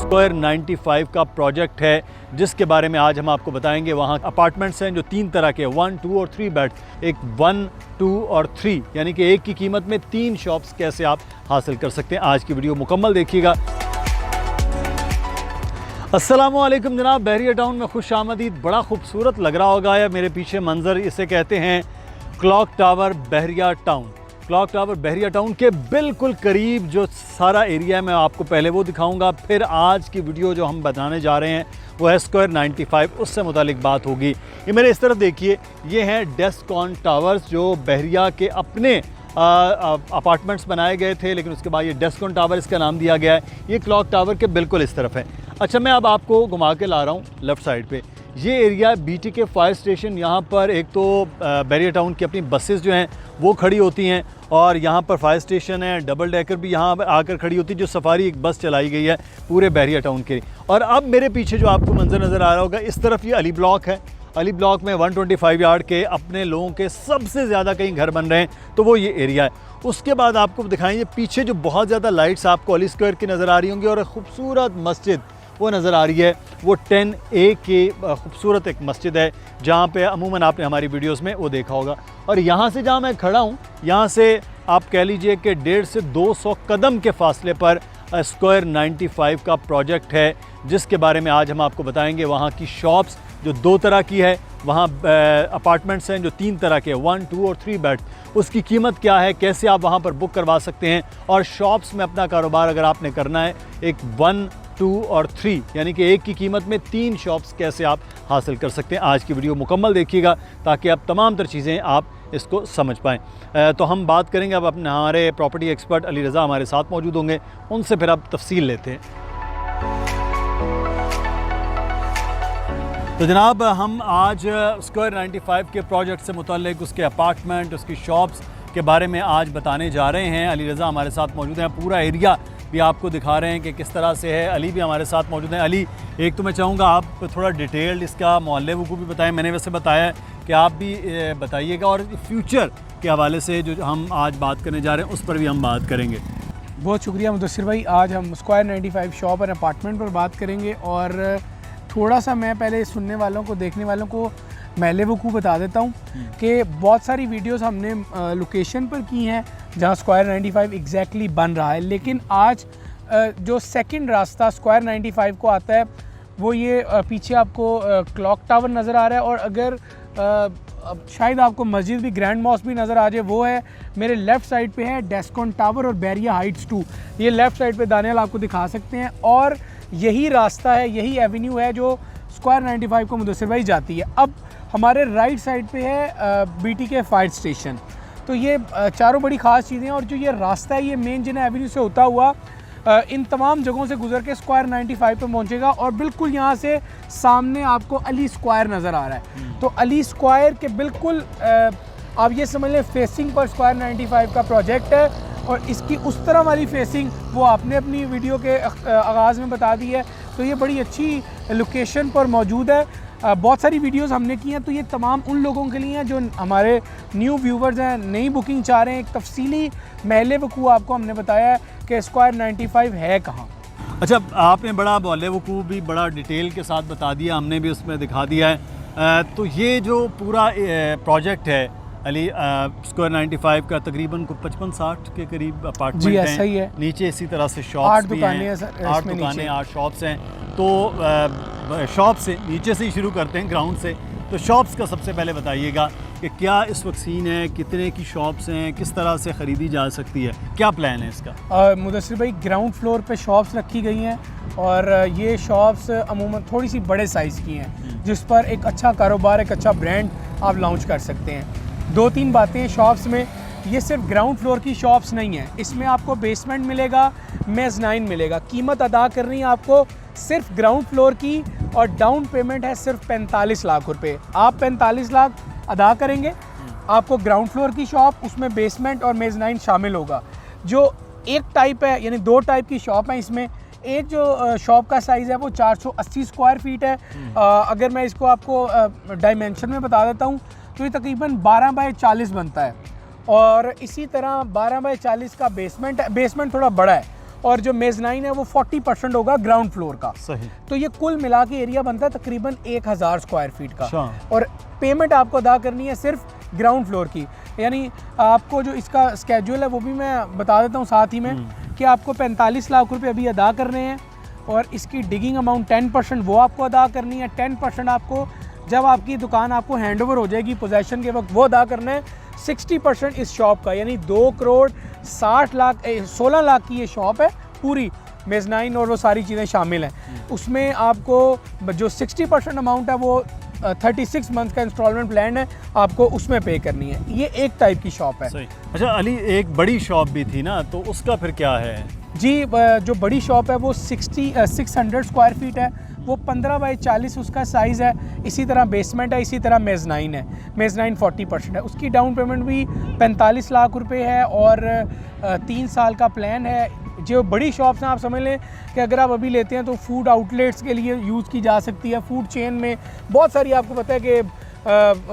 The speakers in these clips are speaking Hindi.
स्क्वायर 95 का प्रोजेक्ट है जिसके बारे में आज हम आपको बताएंगे। वहाँ अपार्टमेंट्स हैं जो 3 तरह के 1, 2 और 3 बेड, एक 1, 2 और 3 यानी कि एक की कीमत में 3 शॉप्स कैसे आप हासिल कर सकते हैं। आज की वीडियो मुकम्मल देखिएगा। अस्सलामुअलैकुम जनाब, बहरिया टाउन में खुश आमदीद। बड़ा खूबसूरत लग रहा होगा या मेरे पीछे मंजर, इसे कहते हैं क्लॉक टावर बहरिया टाउन। क्लॉक टावर बहरिया टाउन के बिल्कुल करीब जो सारा एरिया है मैं आपको पहले वो दिखाऊंगा, फिर आज की वीडियो जो हम बताने जा रहे हैं वो है स्क्वायर 95, उससे मुतालिक बात होगी। ये मेरे इस तरफ देखिए, ये हैं डेस्कॉन टावर्स जो बहरिया के अपने अपार्टमेंट्स बनाए गए थे, लेकिन उसके बाद ये डेस्कॉन टावर इसका नाम दिया गया है। ये क्लॉक टावर के बिल्कुल इस तरफ है। अच्छा, मैं अब आपको घुमा के ला रहा हूँ लेफ़्ट साइड पे। ये एरिया BTK फायर स्टेशन। यहाँ पर एक तो बहरिया टाउन की अपनी बसेस जो हैं वो खड़ी होती हैं और यहाँ पर फायर स्टेशन है, डबल डेकर भी यहाँ आकर खड़ी होती है, जो सफारी एक बस चलाई गई है पूरे बहरिया टाउन के। और अब मेरे पीछे जो आपको मंजर नज़र आ रहा होगा, इस तरफ ये अली ब्लॉक है। अली ब्लॉक में 125 यार्ड के अपने लोगों के सबसे ज़्यादा कहीं घर बन रहे हैं, तो वो ये एरिया है। उसके बाद आपको दिखाएंगे पीछे जो बहुत ज़्यादा लाइट्स आपको अली स्क्वायर की नज़र आ रही होंगी और एक खूबसूरत मस्जिद वो नज़र आ रही है। वो 10A की खूबसूरत एक मस्जिद है जहाँ पे अमूमन आपने हमारी वीडियोस में वो देखा होगा। और यहाँ से जहाँ मैं खड़ा हूँ, यहाँ से आप कह लीजिए कि 150 से 200 कदम के फासले पर स्क्वायर 95 का प्रोजेक्ट है जिसके बारे में आज हम आपको बताएंगे। वहाँ की शॉप्स जो 2 तरह की है, वहाँ अपार्टमेंट्स हैं जो 3 तरह के 1, 2 और 3 बेड, उसकी कीमत क्या है, कैसे आप वहाँ पर बुक करवा सकते हैं। और शॉप्स में अपना कारोबार अगर आपने करना है, एक 1, 2 और 3 यानी कि एक की कीमत में 3 शॉप्स कैसे आप हासिल कर सकते हैं। आज की वीडियो मुकम्मल देखिएगा ताकि आप तमाम तर चीज़ें आप इसको समझ पाएँ। तो हम बात करेंगे अब अपने हमारे प्रॉपर्टी एक्सपर्ट अली रज़ा हमारे साथ मौजूद होंगे, उनसे फिर आप तफसील लेते हैं। तो जनाब, हम आज स्क्वायर 95 के प्रोजेक्ट से मुतल्लिक उसके अपार्टमेंट, उसकी शॉप्स के बारे में आज बताने जा रहे हैं। अली रज़ा हमारे साथ मौजूद हैं, पूरा एरिया भी आपको दिखा रहे हैं कि किस तरह से है। अली भी हमारे साथ मौजूद हैं। अली, एक तो मैं चाहूँगा आप थोड़ा डिटेल्ड इसका मोहल्ले को भी बताएं। मैंने वैसे बताया है कि आप भी बताइएगा, और फ्यूचर के हवाले से जो हम आज बात करने जा रहे हैं उस पर भी हम बात करेंगे। बहुत शुक्रिया मुदस्सिर भाई। आज हम स्क्वायर 95 शॉप और अपार्टमेंट पर बात करेंगे और थोड़ा सा मैं पहले सुनने वालों को, देखने वालों को महले वकूफ़ बता देता हूँ कि बहुत सारी वीडियोस हमने लोकेशन पर की हैं जहाँ स्क्वायर 95 एग्जैक्टली बन रहा है, लेकिन आज जो सेकंड रास्ता स्क्वायर 95 को आता है वो ये पीछे आपको क्लॉक टावर नज़र आ रहा है, और अगर शायद आपको मस्जिद भी, ग्रैंड मॉस्क भी नज़र आ जाए, वो है मेरे लेफ़्ट साइड पे है डेस्कॉन टावर और बहरिया हाइट्स 2। ये लेफ़्ट साइड पे दानियाल आपको दिखा सकते हैं, और यही रास्ता है, यही एवेन्यू है जो स्क्वायर 95 को मुदस्सिर भाई जाती है। अब हमारे राइट साइड पे है BTK फायर स्टेशन। तो ये चारों बड़ी ख़ास चीज़ें हैं, और जो ये रास्ता है ये मेन जिना एवेन्यू से होता हुआ इन तमाम जगहों से गुजर के स्क्वायर 95 पे पहुंचेगा, और बिल्कुल यहाँ से सामने आपको अली स्क्वायर नज़र आ रहा है। तो अली स्क्वायर के बिल्कुल आप ये समझ लें फेसिंग पर स्क्वायर 95 का प्रोजेक्ट है, और इसकी उस तरह वाली फेसिंग वो आपने अपनी वीडियो के आगाज़ में बता दी है। तो ये बड़ी अच्छी लोकेशन पर मौजूद है। बहुत सारी वीडियोस हमने की हैं, तो ये तमाम उन लोगों के लिए हैं जो हमारे न्यू व्यूवर्स हैं, नई बुकिंग चाह रहे हैं। एक तफसीली महले वकूफ़ आपको हमने बताया है कि स्क्वायर 95 है कहाँ। अच्छा, आपने बड़ा महले वकूफ़ भी बड़ा डिटेल के साथ बता दिया, हमने भी उसमें दिखा दिया है। तो ये जो पूरा प्रोजेक्ट है अली स्क्वायर 95 का, तकरीबन को 55-60 के करीब अपार्टमेंट हैं। सही है। नीचे इसी तरह से शॉप्स भी हैं, 8 दुकानें, 8 शॉप्स हैं। तो शॉप से नीचे से ही शुरू करते हैं, ग्राउंड से। तो शॉप्स का सबसे पहले बताइएगा कि क्या इस वक्त सीन है, कितने की शॉप्स हैं, किस तरह से ख़रीदी जा सकती है, क्या प्लान है इसका? मुदस्सिर भाई, ग्राउंड फ्लोर पे शॉप्स रखी गई हैं, और ये शॉप्स अमूमन थोड़ी सी बड़े साइज़ की हैं जिस पर एक अच्छा कारोबार, एक अच्छा ब्रांड आप लॉन्च कर सकते हैं। 2-3 बातें शॉप्स में, ये सिर्फ ग्राउंड फ्लोर की शॉप्स नहीं है, इसमें आपको बेसमेंट मिलेगा, मेज़नाइन मिलेगा। कीमत अदा करनी है आपको सिर्फ ग्राउंड फ्लोर की, और डाउन पेमेंट है सिर्फ 45 लाख रुपए। आप 45 लाख अदा करेंगे, आपको ग्राउंड फ्लोर की शॉप, उसमें बेसमेंट और मेज़नाइन शामिल होगा। जो एक टाइप है, यानी 2 टाइप की शॉप है इसमें। एक जो शॉप का साइज़ है वो 480 स्क्वायर फीट है। अगर मैं इसको आपको डायमेंशन में बता देता हूँ तो ये तकरीबन 12 बाय 40 बनता है, और इसी तरह 12 बाय 40 का बेसमेंट है। बेसमेंट थोड़ा बड़ा है, और जो मेजनाइन है वो 40% होगा ग्राउंड फ्लोर का। सही। तो ये कुल मिला के एरिया बनता है तकरीबन 1000 स्क्वायर फीट का। अच्छा। और पेमेंट आपको अदा करनी है सिर्फ ग्राउंड फ्लोर की, यानी आपको जो इसका स्केड्यूल है वो भी मैं बता देता हूँ साथ ही में, कि आपको 45 लाख रुपए अभी अदा करने हैं और इसकी डिगिंग अमाउंट 10% वो आपको अदा करनी है। 10% आपको जब आपकी दुकान आपको हैंडओवर हो जाएगी पोजेसन के वक्त वो अदा करना है। 60% इस शॉप का, यानी 16 लाख की ये शॉप है पूरी, मेजनाइन और वो सारी चीज़ें शामिल हैं। उसमें आपको जो 60% अमाउंट है वो 36 मंथ का इंस्टॉलमेंट प्लान है, आपको उसमें पे करनी है। ये एक टाइप की शॉप है। सही। अच्छा अली, एक बड़ी शॉप भी थी ना, तो उसका फिर क्या है? जी, जो बड़ी शॉप है वो 600 स्क्वायर फीट है, वो 15 बाई 40 उसका साइज़ है। इसी तरह बेसमेंट है, इसी तरह मेजनाइन है। मेजनाइन 40% है, उसकी डाउन पेमेंट भी 45 लाख रुपए है और 3 साल का प्लान है। जो बड़ी शॉप्स हैं आप समझ लें कि अगर आप अभी लेते हैं तो फूड आउटलेट्स के लिए यूज़ की जा सकती है। फूड चेन में बहुत सारी, आपको पता है कि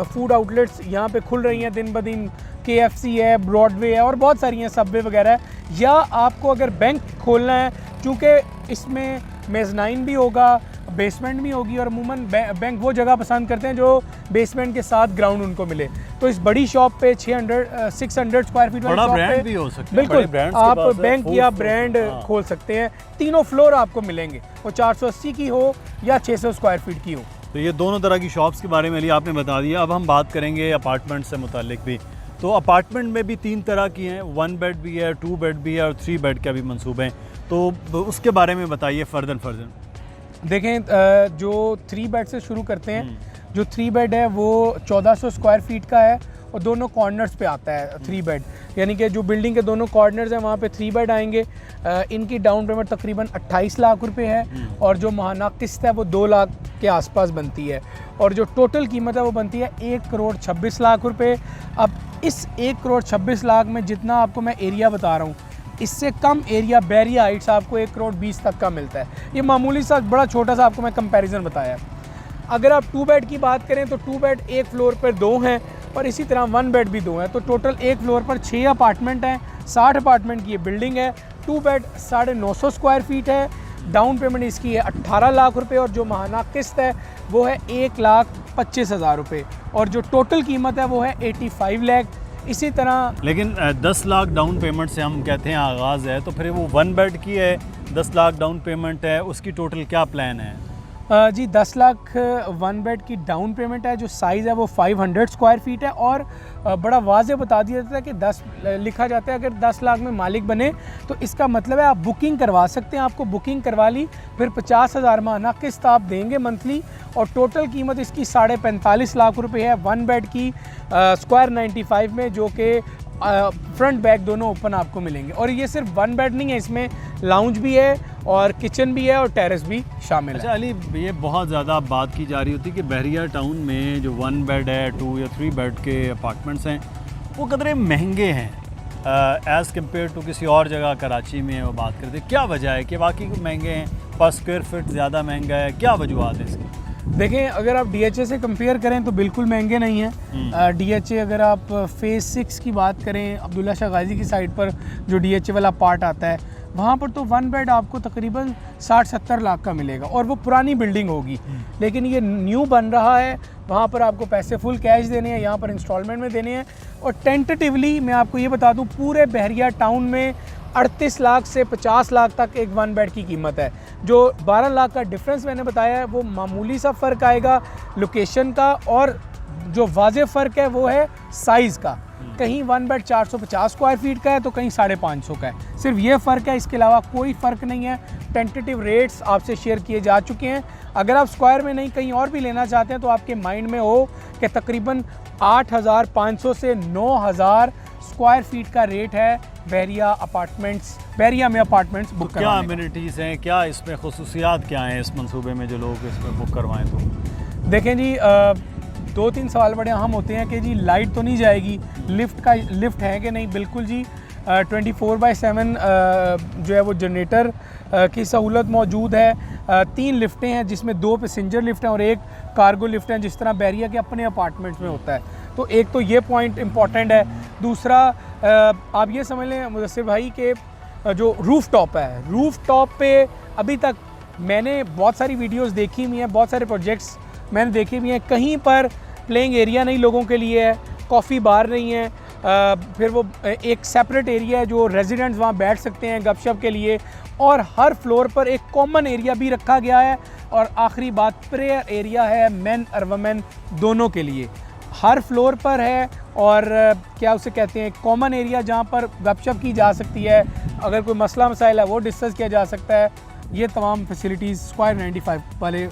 फूड आउटलेट्स यहाँ पे खुल रही हैं दिन ब दिन। KFC है, ब्रॉडवे है और बहुत सारी हैं, सबवे वगैरह है। या आपको अगर बैंक खोलना है, चूँकि इसमें मेजनाइन भी होगा, बेसमेंट भी होगी, और अमूमन बैंक वो जगह पसंद करते हैं जो बेसमेंट के साथ ग्राउंड उनको मिले। तो इस बड़ी शॉप पे 600 स्क्वायर फीट वाली शॉप पे भी हो सकता है। बिल्कुल आप बैंक या ब्रांड खोल सकते हैं। तीनों फ्लोर आपको मिलेंगे, वो 480 की हो या 600 स्क्वायर फीट की हो। तो ये दोनों तरह की शॉप्स के बारे में अली आपने बता दिया। अब हम बात करेंगे अपार्टमेंट से मुतालिक भी। तो अपार्टमेंट में भी 3 तरह की हैं, 1 बेड भी है, 2 बेड भी है और 3 बेड के भी मंसूबे हैं, तो उसके बारे में बताइए फर्दन। देखें, जो 3 बेड से शुरू करते हैं। जो 3 बेड है वो 1400 स्क्वायर फीट का है और दोनों कॉर्नर्स पे आता है 3 बेड, यानी कि जो बिल्डिंग के दोनों कॉर्नर्स हैं वहाँ पे 3 बेड आएंगे। इनकी डाउन पेमेंट तकरीबन 28 लाख रुपए है और जो माहाना किस्त है वो 2 लाख के आसपास बनती है और जो टोटल कीमत है वो बनती है 1 करोड़ 26 लाख रुपए। अब इस 1 करोड़ 26 लाख में जितना आपको मैं एरिया बता रहा हूँ, इससे कम एरिया बैरिया हाइट्स आपको 1 करोड़ 20 तक का मिलता है। ये मामूली सा बड़ा छोटा सा आपको मैं कंपैरिजन बताया। अगर आप 2 बेड की बात करें तो 2 बेड एक फ्लोर पर 2 हैं और इसी तरह 1 बेड भी 2 हैं, तो टोटल एक फ्लोर पर 6 अपार्टमेंट हैं। 60 अपार्टमेंट की ये बिल्डिंग है। 2 बेड 950 स्क्वायर फीट है। डाउन पेमेंट इसकी है 18 लाख रुपए और जो माहाना किस्त है वो है 1,25,000 रुपये और जो टोटल कीमत है वो है 85 लाख। इसी तरह लेकिन 10 लाख डाउन पेमेंट से हम कहते हैं आगाज़ है, तो फिर वो 1 बेड की है, 10 लाख डाउन पेमेंट है, उसकी टोटल क्या प्लान है? जी 10 लाख 1 बेड की डाउन पेमेंट है। जो साइज़ है वो 500 स्क्वायर फीट है और बड़ा वाज़े बता दिया जाता है कि 10 लिखा जाता है अगर 10 लाख में मालिक बने तो इसका मतलब है आप बुकिंग करवा सकते हैं। आपको बुकिंग करवा ली, फिर 50,000 माहाना किस्त आप देंगे मंथली और टोटल कीमत इसकी 45.5 लाख रुपए है 1 बेड की स्क्वायर 95 में, जो कि फ्रंट बैक दोनों ओपन आपको मिलेंगे। और ये सिर्फ 1 बेड नहीं है, इसमें लाउंज भी है और किचन भी है और टेरेस भी शामिल है। अच्छा अली, ये बहुत ज़्यादा बात की जा रही होती है कि बहरिया टाउन में जो 1 बेड है, 2 या 3 बेड के अपार्टमेंट्स हैं वो कदरे महंगे हैं एज़ कम्पेयर टू किसी और जगह कराची में वो बात करते हैं। क्या वजह है कि वाकई महंगे हैं, पर स्क्वायर फीट ज़्यादा महंगा है, क्या वजूहत है इसकी? देखें, अगर आप DHA से कंपेयर करें तो बिल्कुल महंगे नहीं हैं। DHA अगर आप फेज़ 6 की बात करें, अब्दुल्ला शाह गाजी की साइड पर जो DHA वाला पार्ट आता है, वहाँ पर तो 1 बेड आपको तकरीबन 60-70 लाख का मिलेगा और वो पुरानी बिल्डिंग होगी। लेकिन ये न्यू बन रहा है, वहाँ पर आपको पैसे फुल कैश देने हैं, यहाँ पर इंस्टॉलमेंट में देने हैं। और टेंटेटिवली मैं आपको ये बता दूँ, पूरे बहरिया टाउन में 38 लाख से 50 लाख तक एक 1 बेड की कीमत है। जो 12 लाख का डिफरेंस मैंने बताया है वो मामूली सा फ़र्क आएगा लोकेशन का, और जो वाज़े फ़र्क है वो है साइज़ का। कहीं 1 बेड 450 स्क्वायर फीट का है तो कहीं 550 का है, सिर्फ ये फ़र्क है, इसके अलावा कोई फ़र्क नहीं है। टेंटेटिव रेट्स आपसे शेयर किए जा चुके हैं। अगर आप स्क्वायर में नहीं कहीं और भी लेना चाहते हैं तो आपके माइंड में हो कि तकरीबन 8,500 से 9,000 स्क्वायर फीट का रेट है बहरिया में अपार्टमेंट्स बुक क्या अम्यूनिटीज़ हैं, क्या इसमें खुसूसियात क्या हैं इस मंसूबे में जो लोग इसमें बुक करवाएं? तो देखें जी, 2-3 सवाल बड़े अहम होते हैं कि जी लाइट तो नहीं जाएगी, लिफ्ट है कि नहीं। बिल्कुल जी, 24/7 जो है वो जनरेटर की सहूलत मौजूद है। 3 लिफ्टें हैं जिसमें 2 पैसेंजर लिफ्ट हैं और 1 कार्गो लिफ्ट है, जिस तरह बहरिया के अपने अपार्टमेंट्स में होता है। तो एक तो ये पॉइंट इम्पॉर्टेंट है। दूसरा, आप ये समझ लें मुदस्सिर भाई के जो रूफ टॉप है, रूफ टॉप पे अभी तक मैंने बहुत सारी वीडियोस देखी हुई हैं, बहुत सारे प्रोजेक्ट्स मैंने देखे हुए हैं, कहीं पर प्लेइंग एरिया नहीं लोगों के लिए है, कॉफ़ी बार नहीं है, फिर वो एक सेपरेट एरिया है जो रेजिडेंट्स वहाँ बैठ सकते हैं गपशप के लिए, और हर फ्लोर पर एक कॉमन एरिया भी रखा गया है, और आखिरी बात प्रेयर एरिया है मेन और वमेन दोनों के लिए, हर फ्लोर पर है। और क्या उसे कहते हैं, कॉमन एरिया जहाँ पर गपशप की जा सकती है, अगर कोई मसला मसाइल है वो डिस्कस किया जा सकता है। ये तमाम फैसिलिटीज़ स्क्वायर 95 वाले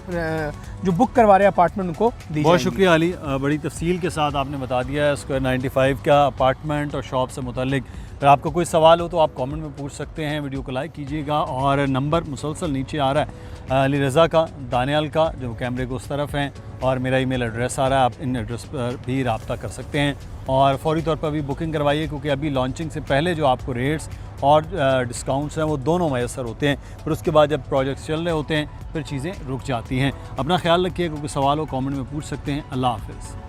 जो बुक करवा रहे हैं अपार्टमेंट उनको दी बहुत जाएंगी। शुक्रिया अली, बड़ी तफसील के साथ आपने बता दिया है स्क्वायर 95 का अपार्टमेंट और शॉप से मुतल्लिक। अगर आपको कोई सवाल हो तो आप कमेंट में पूछ सकते हैं, वीडियो को लाइक कीजिएगा, और नंबर मुसलसल नीचे आ रहा है अली रज़ा का, दानियाल का, जो कैमरे को उस तरफ हैं, और मेरा ईमेल एड्रेस आ रहा है, आप इन एड्रेस पर भी रब्ता कर सकते हैं और फौरी तौर पर भी बुकिंग करवाइए, क्योंकि अभी लॉन्चिंग से पहले जो आपको रेट्स और डिस्काउंट्स हैं वो दोनों मैसर होते हैं, फिर उसके बाद जब प्रोजेक्ट्स चल रहे होते हैं फिर चीज़ें रुक जाती हैं। अपना ख्याल रखिए, क्योंकि सवाल हो कमेंट में पूछ सकते हैं। अल्लाह हाफ़िज़।